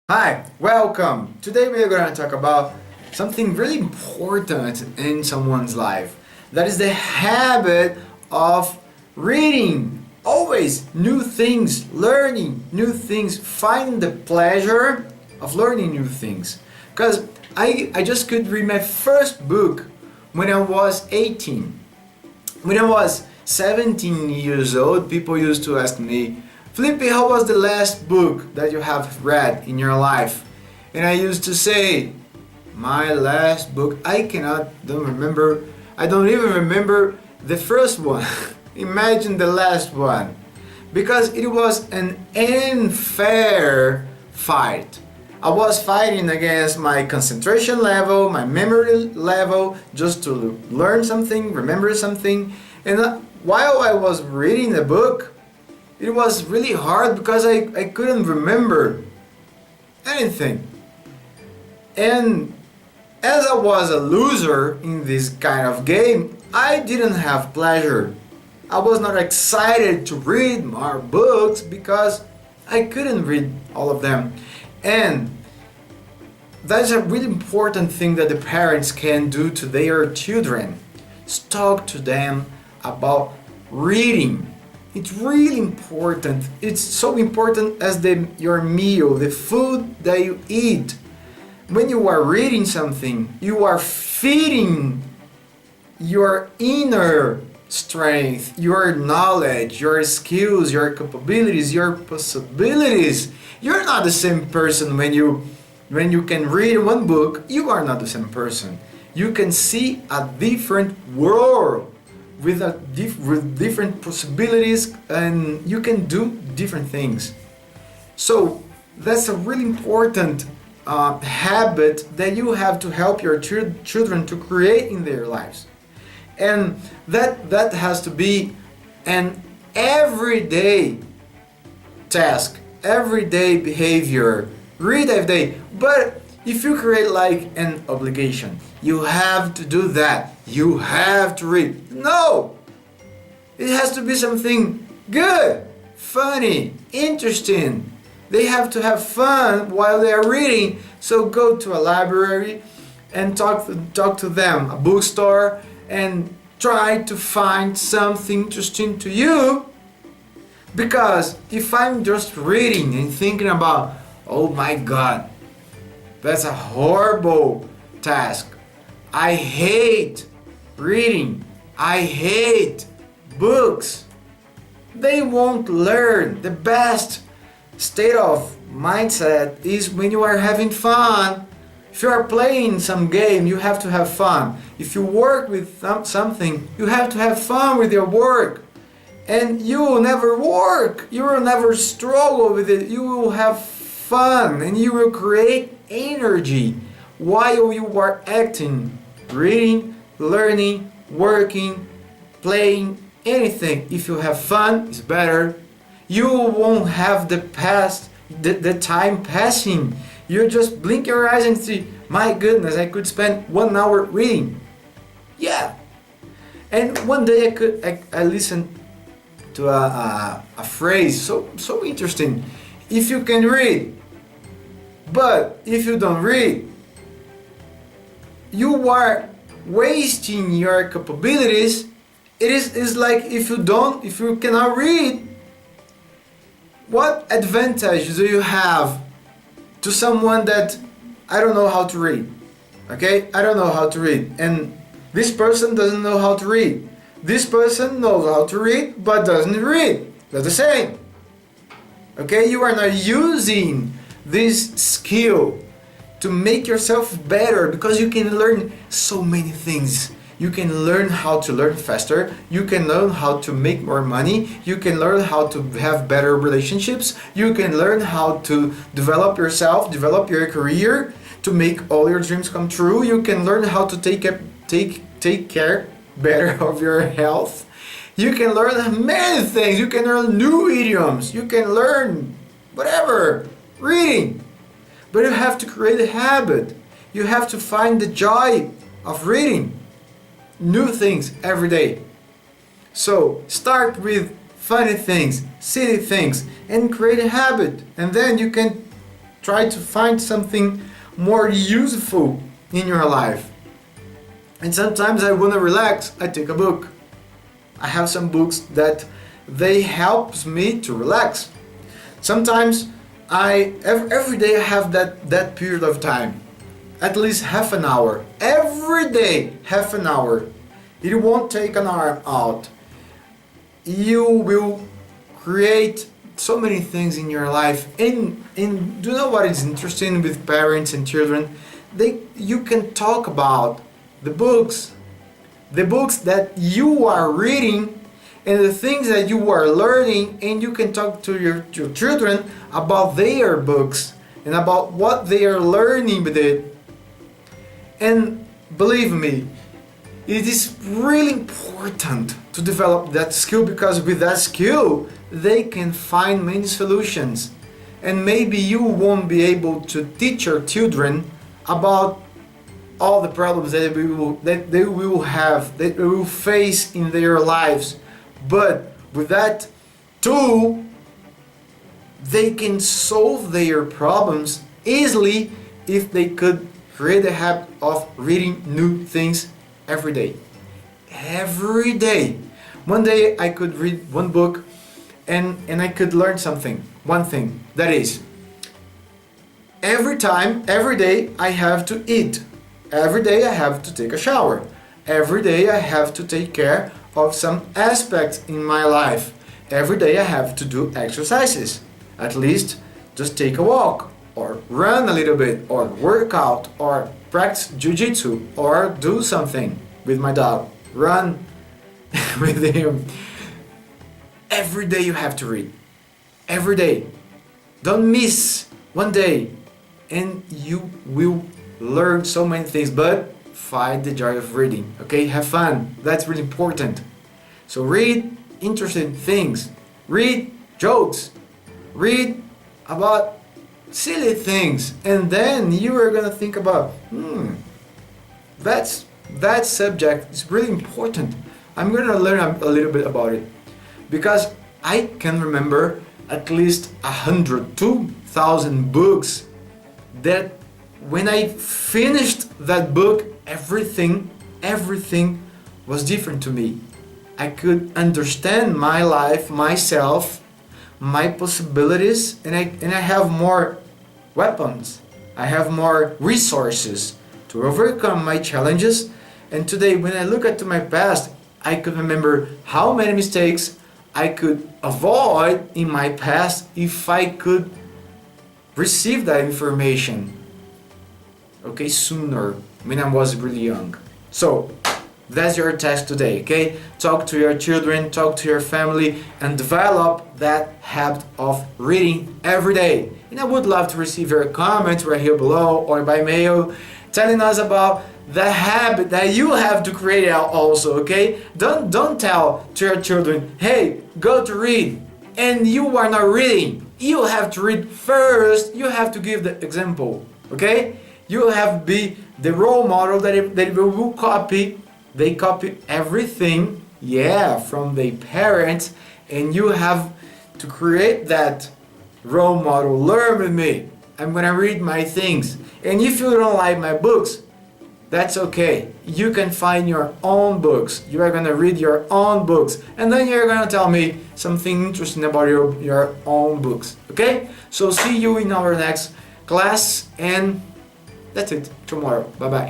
Hi, welcome! Today we are going to talk about something really important in someone's life. That is the habit of reading. Always new things, learning new things, finding the pleasure of learning new things. Because I just could read my first book when I was 18. When I was 17 years old, people used to ask me, Felipe, how was the last book that you have read in your life? And I used to say, my last book, I don't remember, I don't even remember the first one. Imagine the last one. Because it was an unfair fight. I was fighting against my concentration level, my memory level, just to learn something, remember something. And while I was reading the book, it was really hard because I couldn't remember anything. And as I was a loser in this kind of game, I didn't have pleasure. I was not excited to read more books because I couldn't read all of them. And that's a really important thing that the parents can do to their children. Talk to them about reading. It's really important. It's so important as your meal, the food that you eat. When you are reading something, you are feeding your inner strength, your knowledge, your skills, your capabilities, your possibilities. You're not the same person when you can read one book. You are not the same person. You can see a different world with different possibilities, and you can do different things. So that's a really important habit that you have to help your children to create in their lives. And that has to be an everyday task, everyday behavior, read every day. But if you create like an obligation, you have to do that, you have to read. No! It has to be something good, funny, interesting. They have to have fun while they are reading. So go to a library and talk to them, a bookstore, and try to find something interesting to you. Because if I'm just reading and thinking about, oh my God, that's a horrible task. I hate reading. I hate books. They won't learn. The best state of mindset is when you are having fun. If you are playing some game, you have to have fun. If you work with something, you have to have fun with your work. And you will never work. You will never struggle with it. You will have fun and you will create energy while you are acting, reading, learning, working, playing, anything. If you have fun, it's better. You won't have the time passing. You just blink your eyes and see, my goodness, I could spend 1 hour reading. Yeah. And one day I listened to a phrase so interesting. If you can read, but if you don't read, you are wasting your capabilities. It's like if you cannot read, what advantage do you have to someone that I don't know how to read? Okay, I don't know how to read, and this person doesn't know how to read. This person knows how to read but doesn't read. That's the same. Okay, you are not using this skill to make yourself better, because you can learn so many things. You can learn how to learn faster. You can learn how to make more money. You can learn how to have better relationships. You can learn how to develop yourself, develop your career, to make all your dreams come true. You can learn how to take care better of your health. You can learn many things. You can learn new idioms. You can learn whatever, reading. But you have to create a habit. You have to find the joy of reading new things every day. So start with funny things, silly things, and create a habit. And then you can try to find something more useful in your life. And sometimes I want to relax, I take a book. I have some books that they helps me to relax. Sometimes every day I have that period of time, at least half an hour. Every day, half an hour. It won't take an hour out. You will create so many things in your life. And do you know what is interesting with parents and children? You can talk about the books that you are reading and the things that you are learning, and you can talk to your children about their books and about what they are learning with it. And believe me, it is really important to develop that skill, because with that skill they can find many solutions. And maybe you won't be able to teach your children about all the problems that they will face in their lives, but with that tool they can solve their problems easily if they could create a habit of reading new things every day. Every day. One day I could read one book and I could learn something. One thing, that is, every day I have to eat. Every day I have to take a shower. Every day I have to take care of some aspects in my life. Every day I have to do exercises. At least just take a walk, or run a little bit, or work out, or practice jiu-jitsu, or do something with my dog. Run with him. Every day you have to read. Every day. Don't miss one day, and you will learn so many things. But find the joy of reading. Okay, have fun. That's really important. So read interesting things. Read jokes. Read about silly things, and then you are gonna think about, that subject is really important. I'm gonna learn a little bit about it, because I can remember at least 102,000 books that when I finished that book, everything was different to me. I could understand my life, myself, my possibilities, and I have more weapons. I have more resources to overcome my challenges. And today, when I look at my past, I could remember how many mistakes I could avoid in my past if I could receive that information, okay, sooner, when I was really young. So that's your task today, okay? Talk to your children, talk to your family, and develop that habit of reading every day. And I would love to receive your comments right here below or by mail, telling us about the habit that you have to create out also, okay? Don't tell to your children, hey, go to read, and you are not reading. You have to read first. You have to give the example, okay? You have to be the role model that they will copy. They copy everything, from their parents, and you have to create that role model. Learn with me. I'm gonna read my things. And if you don't like my books, that's okay. You can find your own books. You are gonna read your own books, and then you're gonna tell me something interesting about your own books. Okay? So see you in our next class, and that's it tomorrow. Bye bye.